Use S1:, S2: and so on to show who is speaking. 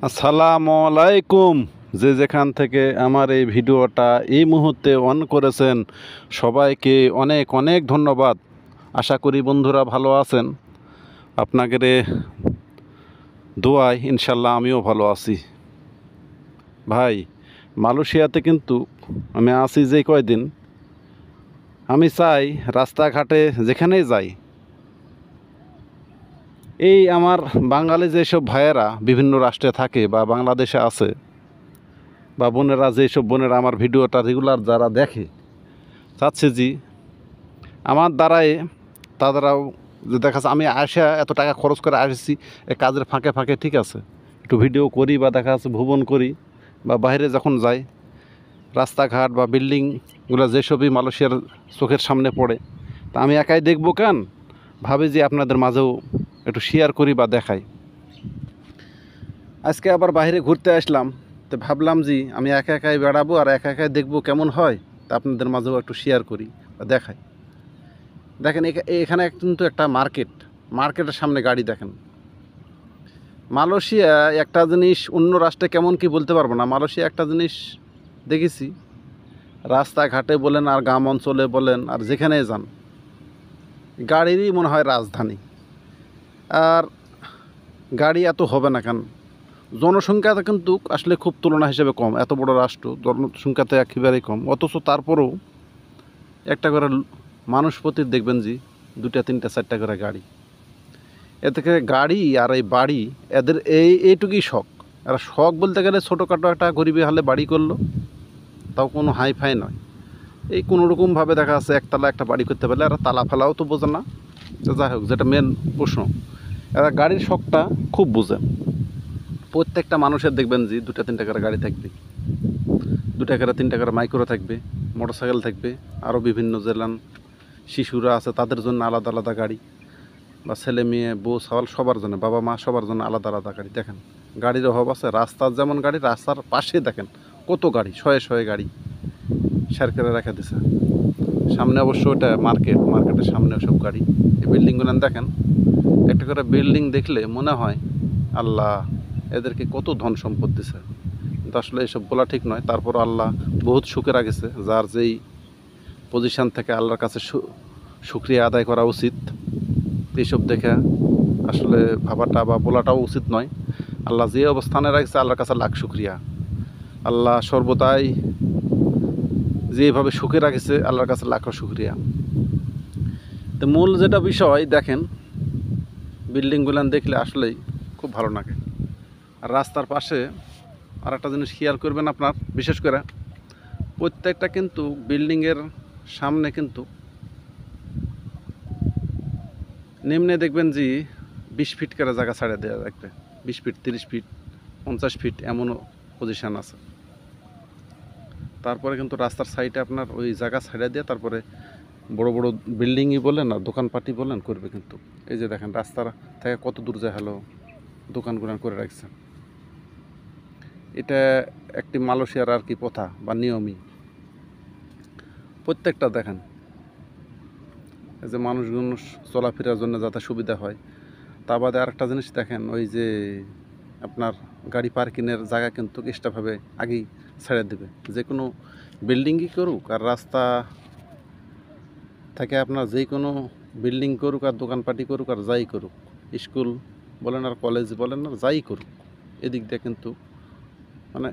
S1: আসসালামু আলাইকুম। যে যেখান থেকে আমার এই ভিডিওটা এই মুহূর্তে অন করেছেন সবাইকে অনেক অনেক ধন্যবাদ। আশা করি বন্ধুরা ভালো আছেন। আপনাদের দোয়ায় ইনশাল্লাহ আমিও ভালো আছি। ভাই, মালয়েশিয়াতে কিন্তু আমি আছি যে কয়দিন, আমি চাই রাস্তাঘাটে যেখানেই যাই এই আমার বাঙালি যেসব ভাইয়েরা বিভিন্ন রাষ্ট্রে থাকে বা বাংলাদেশে আছে, বা বোনেরা, যেসব বোনেরা আমার ভিডিওটা রেগুলার যারা দেখে, চাচ্ছে জি আমার দ্বারাই তারাও যে দেখা যাচ্ছে আমি আসা এত টাকা খরচ করে আসছি এই কাজের ফাঁকে ফাঁকে, ঠিক আছে, একটু ভিডিও করি বা দেখা যাচ্ছে ভ্রমণ করি বা বাইরে যখন যাই, রাস্তাঘাট বা বিল্ডিংগুলো যেসবই মালয়েশিয়ার চোখের সামনে পড়ে, তা আমি একাই দেখবো কেন, ভাবি যে আপনাদের মাঝেও একটু শেয়ার করি বা দেখাই। আজকে আবার বাইরে ঘুরতে আসলাম, তো ভাবলাম যে আমি একা একাই বেড়াবো আর একা একাই দেখবো কেমন হয়, তা আপনাদের মাঝেও একটু শেয়ার করি বা দেখাই। দেখেন এখানে কিন্তু একটা মার্কেটের সামনে গাড়ি দেখেন। মালয়েশিয়া একটা জিনিস অন্য রাষ্ট্রে কেমন কি বলতে পারবো না, মালয়েশিয়া একটা জিনিস দেখেছি, রাস্তাঘাটে বলেন আর গ্রাম অঞ্চলে বলেন আর যেখানে যান, গাড়িরই মনে হয় রাজধানী। আর গাড়ি এত হবে না কেন, জনসংখ্যাটা কিন্তু আসলে খুব তুলনা হিসেবে কম, এত বড় রাষ্ট্র জনসংখ্যাতে একেবারেই কম, অথচ তারপরেও একটা করে মানুষ প্রতি দেখবেন যে 2টা 3টা 4টা করে গাড়ি। এ থেকে গাড়ি আর এই বাড়ি, এদের এইটুকুই শখ। আর শখ বলতে গেলে ছোটোখাটো একটা গরিবী হালে বাড়ি করলো, তাও কোনো হাই ফাই নয়, এই কোনোরকমভাবে দেখা যাচ্ছে একতলা একটা বাড়ি করতে পারলে, আর তালা ফেলাও তো বোঝে না। যাই হোক, যেটা মেন প্রশ্ন, এরা গাড়ির শখটা খুব বোঝে। প্রত্যেকটা মানুষের দেখবেন যে 2টা 3টা করে গাড়ি থাকবে, 2টা করে 3টা করে মাইক্রো থাকবে, মোটরসাইকেল থাকবে, আরও বিভিন্ন জেলান শিশুরা আছে তাদের জন্য আলাদা আলাদা গাড়ি, বা ছেলে মেয়ে বউ সওয়াল সবার জন্য, বাবা মা সবার জন্য আলাদা আলাদা গাড়ি। দেখেন গাড়ির অভাব আছে, রাস্তার যেমন গাড়ি, রাস্তার পাশে দেখেন কত গাড়ি, শয়ে শয়ে গাড়ি সার করে রেখে দিছে। সামনে অবশ্য ওটা মার্কেটের সামনে সব গাড়ি। এই বিল্ডিংগুলো দেখেন, একটা করে বিল্ডিং দেখলে মনে হয় আল্লাহ এদেরকে কত ধন সম্পদ দিছে। কিন্তু আসলে এসব বলা ঠিক নয়, তারপর আল্লাহ বহুত সুখে রাখেছে। যার যেই পজিশান থেকে আল্লাহর কাছে শুকরিয়া আদায় করা উচিত। এইসব দেখে আসলে ভাবাটা বা বলাটাও উচিত নয়। আল্লাহ যে অবস্থানে রাখছে আল্লাহর কাছে লাখ শুকরিয়া। আল্লাহ সর্বদাই যেভাবে সুখে রাখছে আল্লাহর কাছে লাখ শুকরিয়া। তো মূল যেটা বিষয় দেখেন, বিল্ডিংগুলো দেখলে আসলেই খুব ভালো লাগে। আর রাস্তার পাশে আর একটা জিনিস খেয়াল করবেন আপনার, বিশেষ করে প্রত্যেকটা কিন্তু বিল্ডিংয়ের সামনে কিন্তু নিম্নে দেখবেন যে 20 ফিট করে জায়গা ছাড়া দেওয়া থাকবে, 20 ফিট 30 ফিট 50 ফিট এমনও পজিশান আছে। তারপরে কিন্তু রাস্তার সাইডে আপনার ওই জায়গা ছাড়া দিয়ে তারপরে বড় বড় বিল্ডিংই বলেন আর দোকানপাটি বলেন করবে। কিন্তু এই যে দেখেন রাস্তার থেকে কত দূর যায় হলো দোকানগুলো করে রাখছে। এটা একটি মালয়েশিয়ার আর কি প্রথা বা নিয়মই। প্রত্যেকটা দেখেন এই যে মানুষগুলো চলাফেরার জন্য যাতে সুবিধা হয়। তা বাদে আরেকটা জিনিস দেখেন, ওই যে আপনার গাড়ি পার্কিংয়ের জায়গা কিন্তু এক্সট্রাভাবে আগেই ছেড়ে দেবে, যে কোনো বিল্ডিংই করুক আর রাস্তা থেকে আপনার যে কোনো বিল্ডিং করুক আর দোকানপাটি করুক আর যাই করুক, স্কুল বলেন আর কলেজ বলেন আর যাই করুক, এদিক দিয়ে কিন্তু মানে